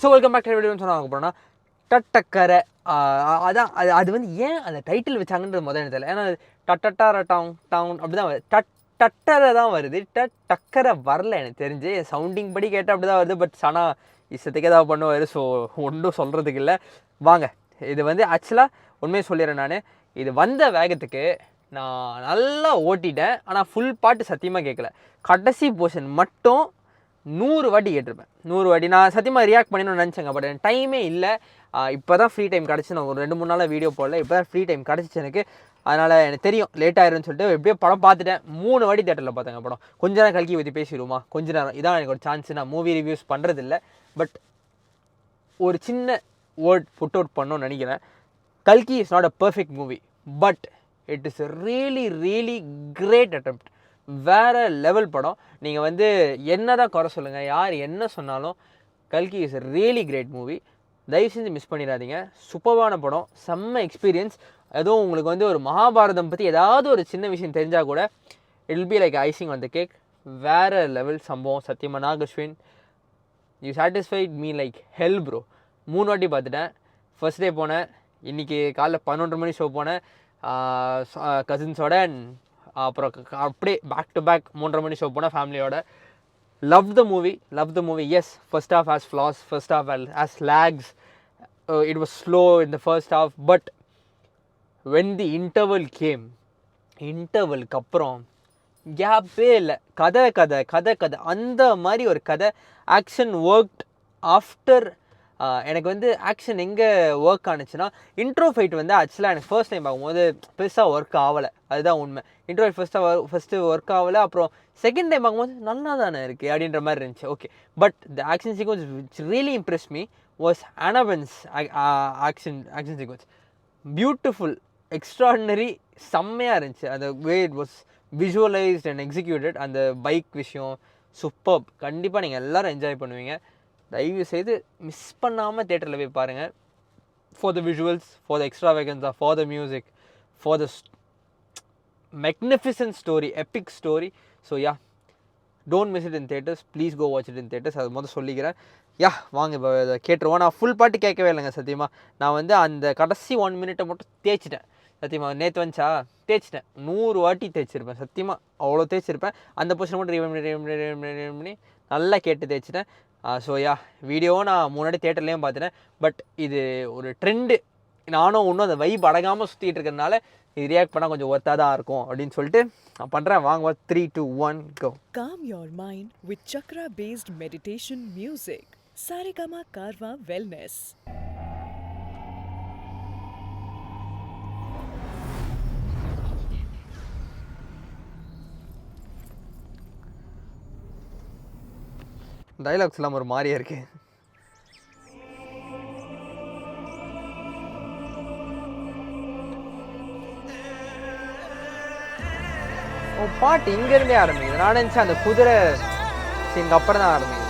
So welcome back to வீடியோன்னு சொன்னாங்க போனால் டட்டக்கரை அதான் அது வந்து ஏன் அந்த டைட்டில் வச்சாங்கன்றது முதல் எனக்கு தெரியல. ஏன்னா டட்டட்டார டவுன் டவுன் அப்படி தான் வருது. டட்டரை தான் வருது. டக்கரை வரல எனக்கு தெரிஞ்சு. சவுண்டிங் படி கேட்டால் அப்படி தான் வருது. பட் ஆனால் இஷ்டத்துக்கு ஏதாவது பண்ணுவார். ஸோ ஒன்றும் சொல்கிறதுக்கு இல்லை. வாங்க, இது வந்து ஆக்சுவலாக உண்மையை சொல்லிடுறேன். நான் இது வந்த வேகத்துக்கு நான் நல்லா ஓட்டிட்டேன். ஆனால் ஃபுல் பாட்டு சத்தியமாக கேட்கல. கடைசி போர்ஷன் மட்டும் 100 வாட்டி கேட்டிருப்பேன். 100 வாட்டி நான் சத்தியமாக ரியாக்ட் பண்ணணும்னு நினச்சேங்க. பட் எனக்கு டைமே இல்லை. இப்போ தான் ஃப்ரீ டைம் கிடச்சி. நான் ஒரு 2-3 நாளாக வீடியோ போடல. இப்போ தான் ஃப்ரீ டைம் கிடச்சிச்சு எனக்கு. அதனால் எனக்கு தெரியும் லேட் ஆயிரும்னு சொல்லிட்டு எப்படியோ படம் பார்த்துட்டேன். 3 வாட்டி தேட்டரில் பார்த்தேங்க படம். கொஞ்ச நேரம் கல்கி பற்றி பேசிடுவோமா? கொஞ்ச நேரம் இதான் எனக்கு ஒரு சான்ஸ். நான் மூவி ரிவ்யூஸ் பண்ணுறதில்ல. பட் ஒரு சின்ன வேர்ட் புட் அவுட் பண்ணணும்னு நினைக்கிறேன். கல்கி is not a perfect movie, but it is really great attempt. வேறு லெவல் படம். நீங்கள் வந்து என்ன தான் குறை சொல்லுங்கள், யார் என்ன சொன்னாலும் கல்கி இஸ் ரியலி கிரேட் மூவி. தயவு செஞ்சு மிஸ் பண்ணிடாதீங்க. சூப்பரான படம், செம்ம எக்ஸ்பீரியன்ஸ். எதுவும் உங்களுக்கு வந்து ஒரு மகாபாரதம் பற்றி ஏதாவது ஒரு சின்ன விஷயம் தெரிஞ்சால் கூட it will be like icing on the cake. வேறு லெவல் சம்பவம். சத்தியமாக Nag Ashwin, you satisfied me like hell bro. 3 வாட்டி பார்த்துட்டேன். ஃபர்ஸ்ட் டே போனேன், இன்றைக்கி காலைல 11 மணி ஷோ போனேன் கசின்ஸோட. அப்புறம் அப்படியே பேக் டு பேக் 3:30 மணி ஷோ போனேன் ஃபேமிலியோட. Love the movie. Yes, first half has flaws, first half has lags. It was slow in the first half. But when the interval came, இன்டர்வலுக்கு அப்புறம் கேப்பே இல்லை. கதை அந்த மாதிரி ஒரு கதை. Action worked after. எனக்கு வந்து ஆக்ஷன் எங்கே ஒர்க் ஆனிச்சுன்னா, இன்ட்ரோ ஃபைட் வந்து ஆக்சுவலாக எனக்கு ஃபர்ஸ்ட் டைம் பார்க்கும்போது பெருசாக ஒர்க் ஆகலை. அதுதான் உண்மை. இன்ட்ரோ ஃபைட் ஃபஸ்ட்டு ஒர்க் ஆகலை. அப்புறம் செகண்ட் டைம் பார்க்கும்போது நல்லா தானே இருக்குது அப்படின்ற மாதிரி இருந்துச்சு. Okay, but the action sequence which really impress me was அனவன்ஸ் ஆக்ஷன் சீக்வன்ஸ். பியூட்டிஃபுல், எக்ஸ்ட்ராடினரி, செம்மையாக இருந்துச்சு. அந்த way it was visualised and executed. அந்த பைக் விஷயம் சூப்பர். கண்டிப்பாக நீங்கள் எல்லோரும் என்ஜாய் பண்ணுவீங்க. தயவு செய்து மிஸ் பண்ணாமல் தேட்டரில் போய் பாருங்கள். For the visuals, for the extravaganza, for the music, for the magnificent story, epic story. So yeah, don't miss it in theaters. Please go watch it in theaters. அது முதல்ல சொல்லிக்கிறேன். வாங்க இப்போ கேட்டுருவோம். நான் ஃபுல் பாட்டு கேட்கவே இல்லைங்க சத்தியமாக. நான் வந்து அந்த கடைசி 1 மினிட்டை மட்டும் தேய்ச்சிட்டேன். சத்தியமாக நேற்று வந்துச்சா தேய்ச்சிட்டேன். 100 வாட்டி தேய்ச்சிருப்பேன். சத்தியமாக அவ்வளோ தேய்ச்சிருப்பேன். அந்த பொசிஷன் மட்டும் ரிவைண்ட் பண்ணி நல்லா கேட்டு தேய்ச்சிட்டேன். ஸோ வீடியோவும் நான் முன்னாடி தேட்டர்லேயும் பார்த்துட்டேன். பட் இது ஒரு ட்ரெண்டு. நானும் இன்னும் அந்த வைப் அடங்காமல் சுற்றிட்டு இருக்கிறதுனால இது ரியாக்ட் பண்ணால் கொஞ்சம் ஒர்த்தாக தான் இருக்கும் அப்படின்னு சொல்லிட்டு நான் பண்ணுறேன். வாங்க, 3, 2, 1 go. Calm your mind with chakra based meditation music. Saregama Karwa Wellness. Dialogues எல்லாம் ஒரு மாதிரியா இருக்கு. பாட்டு இங்கேருந்தே ஆரம்பிக்குது. நான் நினச்சேன் அந்த குதிரை சீனுக்கு அப்புறம் தான் ஆரம்பிக்குது.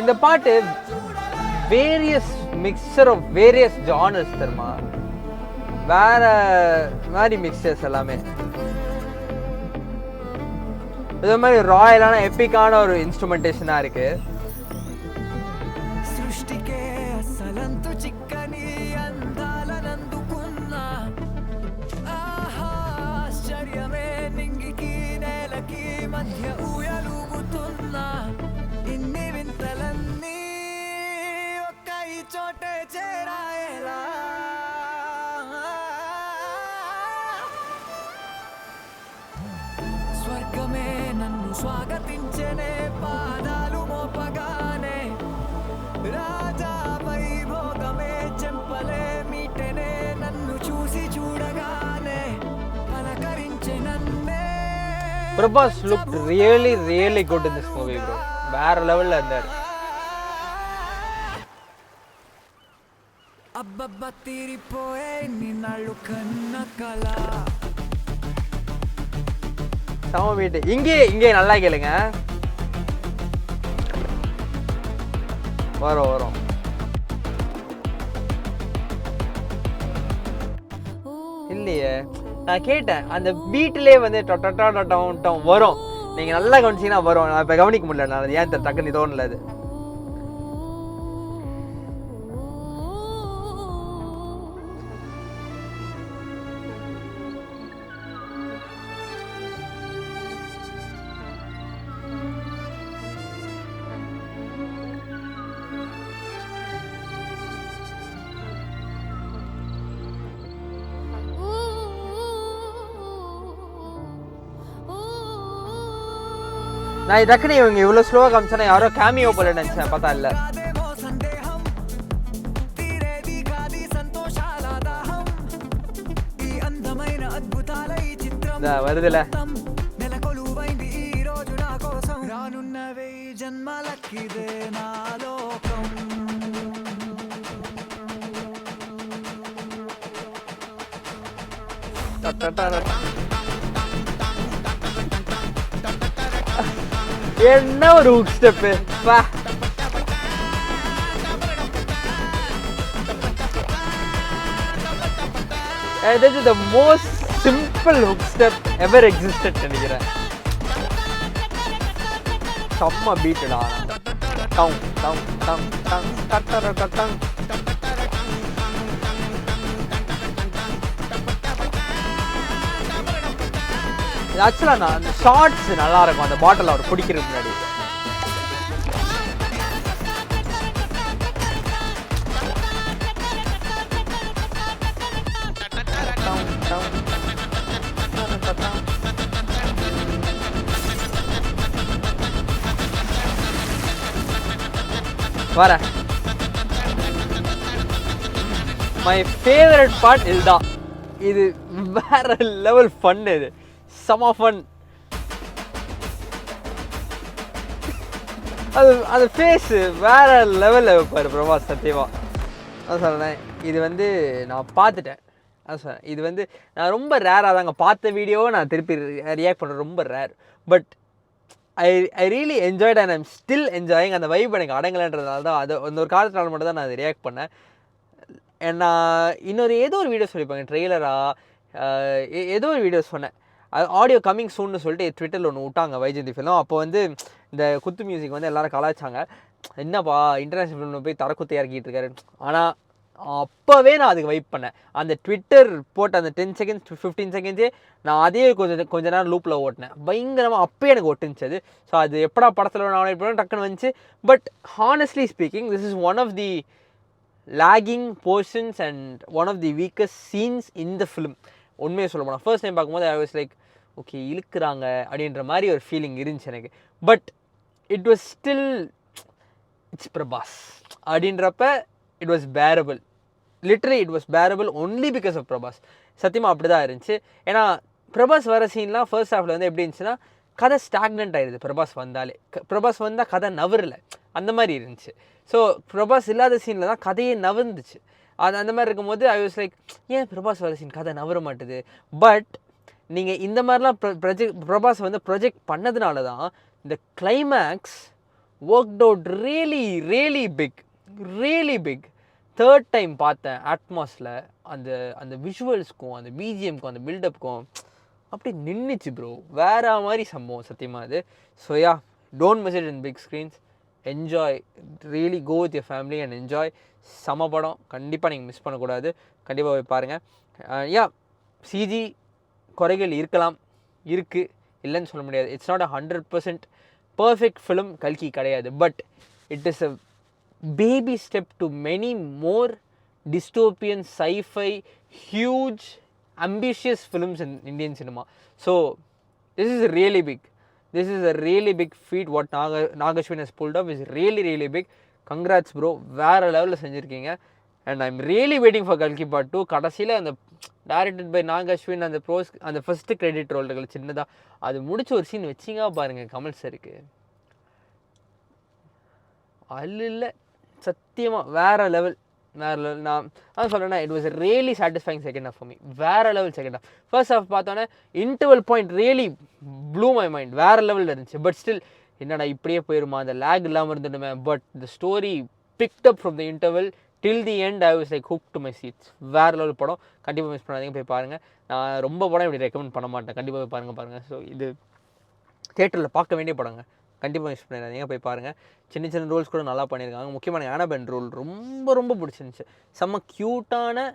இந்த பாட்டு various mixture of various genres தெரியுமா? வேற மாதிரி மிக்சர்ஸ் எல்லாமே. இதே மாதிரி ராயலான எப்பிக்கான ஒரு இன்ஸ்ட்ருமெண்டேஷனாக இருக்கு. స్వాగతించనే పాదాలు మోపగానే రాజా వైభోగమే చెంపలే మీటనే నన్ను చూసి చూడగానే పలకరించే నన్నే. Prabhas looked really good in this movie, bro. வேற லெவல்ல இருந்தாரு. అబ్బబ్బ తీరిపోయే నిన్నాళ్ళు కన్న కళ. சம வீட்டு இங்கே நல்லா கேளுங்க. வரும் இல்லையே. நான் கேட்டேன் அந்த பீட்லேயே வந்து டொட்டா வரும். நீங்கள் நல்லா கவனிச்சிங்கன்னா வரும். நான் இப்போ கவனிக்க முடியல. நான் ஏன் டக்குன்னு தோணல அது. நான் டக்குனு இவங்க இவ்வளோ ஸ்லோவாக காமிச்சா யாரோ கேமியோ போல நினச்சேன். பார்த்தா இல்லை. வருதுல என்ன ஒரு hook step. This is the most simple hook step ever existed நினைக்கிறேன். செம்ம பீட்டுடா. டங் டங் டங் டங் டட்டர டங். ஆக்சுவலாக நான் அந்த ஷார்ட்ஸ் நல்லா இருக்கும். அந்த பாட்டில் அவர் பிடிக்கிறதுக்கு முன்னாடி வரேன். மை ஃபேவரட் பார்ட் இதுதான். இது வேற லெவல் ஃபன். இது செம ஃபன். அது ஃபேஸு வேற லெவலில் வைப்பார் பிரபாஸ். சத்தியமாக அதான் சொல்கிறேன். இது வந்து நான் பார்த்துட்டேன். அதான் சொல்கிறேன். இது வந்து நான் ரொம்ப ரேராக தாங்க பார்த்த வீடியோவை நான் திருப்பி ரியாக்ட் பண்ணுறேன். ரொம்ப rare. But I really enjoyed and I'm still enjoying. அந்த வைப் எனக்கு அடங்கலைன்றதுனால தான் அது அந்த ஒரு காலத்தினால மட்டும் தான் நான் அதை ரியாக்ட் பண்ணேன். நான் ஏதோ ஒரு வீடியோ சொல்லியிருப்பாங்க ட்ரெய்லராக ஏதோ ஒரு வீடியோ சொன்னேன். அது ஆடியோ கம்மிங் சூன்னு சொல்லிட்டு ட்விட்டரில் ஒன்று விட்டாங்க வைஜெயந்தி ஃபிலிம். அப்போ வந்து இந்த குத்து மியூசிக் வந்து எல்லோரும் கலாய்ச்சாங்க. என்னப்பா இன்டர்நேஷ்னல் ஃபிலிமில் போய் தரக்குத்து இறக்கிட்டு இருக்காரு. ஆனால் அப்போவே நான் அதுக்கு வைப் பண்ணேன். அந்த ட்விட்டர் போட்ட அந்த 10 செகண்ட்ஸ் 15 செகண்ட்ஸே நான் அதே கொஞ்ச நேரம் லூப்பில் ஓட்டினேன். பயங்கரமாக அப்போயே எனக்கு ஒட்டுச்சு. ஸோ அது எப்படா படத்தில் நான் பண்ண டக்குன்னு வந்துச்சு. But honestly speaking this is one of the lagging portions and one of the weakest scenes in the film. உண்மையை சொல்ல போனால் ஃபர்ஸ்ட் டைம் பார்க்கும்போது ஐ வாஸ் லைக் ஓகே இழுக்கிறாங்க அப்படின்ற மாதிரி ஒரு ஃபீலிங் இருந்துச்சு எனக்கு. But it was still it's Prabhas அப்படின்றப்ப it was bearable. Literally it was bearable only because of Prabhas. சத்தியமாக அப்படி தான் இருந்துச்சு. ஏன்னா பிரபாஸ் வர சீன்லாம் ஃபர்ஸ்ட் ஹாஃபில் வந்து எப்படி இருந்துச்சுன்னா கதை ஸ்டாக்னன்ட் ஆகிடுது. பிரபாஸ் வந்தாலே பிரபாஸ் வந்தால் கதை நவரில் அந்த மாதிரி இருந்துச்சு. ஸோ பிரபாஸ் இல்லாத சீனில் தான் கதையே நவர்ந்துச்சு. அந்த மாதிரி இருக்கும்போது ஐ வாஸ் லைக் ஏன் பிரபாஸ் வர சீன் கதை நவர மாட்டுது. பட் நீங்கள் இந்த மாதிரிலாம் பிரபாஸ் வந்து ப்ரொஜெக்ட் பண்ணதுனால தான் இந்த climax worked out really big. Third time பார்த்தேன் அட்மாஸில் அந்த விஷுவல்ஸ்க்கும் அந்த பிஜிஎம்க்கும் அந்த பில்டப்புக்கும் அப்படி நின்றுச்சு ப்ரோ. வேறு மாதிரி சம்பவம் சத்தியமாக அது. So ya don't miss it in big screens. Enjoy, really go with your family and enjoy. சம படம், கண்டிப்பாக நீங்கள் மிஸ் பண்ணக்கூடாது. கண்டிப்பாக போய் பாருங்கள். யா சிஜி குறைகள் இருக்கலாம், இருக்குது, இல்லைன்னு சொல்ல முடியாது. இட்ஸ் நாட் 100% பர்ஃபெக்ட் ஃபிலிம் கல்கி கிடையாது. But it is a baby step to many more dystopian sci-fi huge ambitious films in Indian cinema. So this is really a really big feat what Nagashwin has pulled off. Is really big. Congrats bro, வேற லெவலில் செஞ்சுருக்கீங்க. And I'm really waiting for Kalki Part 2. கடைசியில் அந்த directed by நாகஸ்வின் அந்த first credit ரோல்கள் சின்னதாக அது முடிச்ச ஒரு scene வச்சிங்க பாருங்கள் கமல் சருக்கு. அல்ல சத்தியமாக வேறு லெவல். நான் அதான் சொல்கிறேன்னா it was really satisfying second half for me. வேறு level second half. First half பார்த்தோன்னே interval point really blew my mind. வேறு லெவலில் இருந்துச்சு. பட் ஸ்டில் என்னடா இப்படியே போயிருமா, அந்த லேக் இல்லாமல் இருந்துட்டுமே. But the story picked up from the interval till the end I was like hooked to my seats. வேறு லெவல் படம், கண்டிப்பாக மிஸ் பண்ணாதீங்க, போய் பாருங்கள். நான் ரொம்ப படம் இப்படி ரெக்கமெண்ட் பண்ண மாட்டேன், கண்டிப்பாக போய் பாருங்கள். ஸோ இது தியேட்டரில் பார்க்க வேண்டிய படங்க, கண்டிப்பாக மிஸ் பண்ணிடாதீங்க, போய் பாருங்கள். சின்ன சின்ன ரோல்ஸ் கூட நல்லா பண்ணியிருக்காங்க. முக்கியமான ஆனபென் ரோல் ரொம்ப ரொம்ப பிடிச்சிருந்துச்சு. செம்ம க்யூட்டான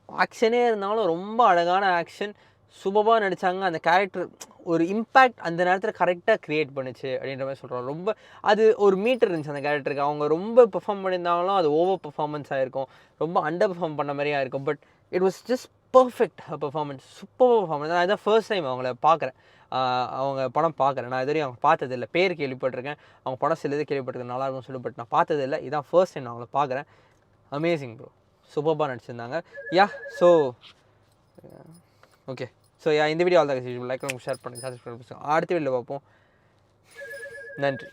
ஆக்ஷனே இருந்தாலும் ரொம்ப அழகான ஆக்ஷன், சூப்பராக நடித்தாங்க. அந்த கேரக்டர் ஒரு இம்பேக்ட் அந்த நேரத்தில் கரெக்டாக க்ரியேட் பண்ணுச்சு அப்படின்ற மாதிரி சொல்கிறோம். ரொம்ப அது ஒரு மீட்டர் இருந்துச்சு அந்த கேரக்டருக்கு. அவங்க ரொம்ப பெர்ஃபார்ம் பண்ணியிருந்தாலும் அது ஓவர் பெர்ஃபார்மன்ஸ் ஆகிருக்கும், ரொம்ப அண்டர் பெர்ஃபார்ம் பண்ண மாதிரியே ஆயிருக்கும். But it was just perfect performance, super performance. நான் இதான் ஃபர்ஸ்ட் டைம் அவங்கள பார்க்குறேன், அவங்க படம் பார்க்குறேன். நான் இதுவரையும் அவங்க பார்த்ததில்லை, பேர் கேள்விப்பட்டிருக்கேன், அவங்க படம் சிலது கேள்விப்பட்டிருக்கேன், நல்லா இருக்கும்னு சொல்லி. பட் நான் பார்த்ததில்லை, இதான் ஃபர்ஸ்ட் டைம் நான் அவங்கள பார்க்குறேன். அமேசிங் ப்ரோ, சூப்பராக நடிச்சிருந்தாங்க. யா ஸோ ஓகே, ஸோ இந்த வீடியோ ஆல் தான் லைக் ஷேர் பண்ணுங்கள், சப்ஸ்கிரைப் பண்ணுங்கள். அடுத்த வீடியோவில் பார்ப்போம். நன்றி.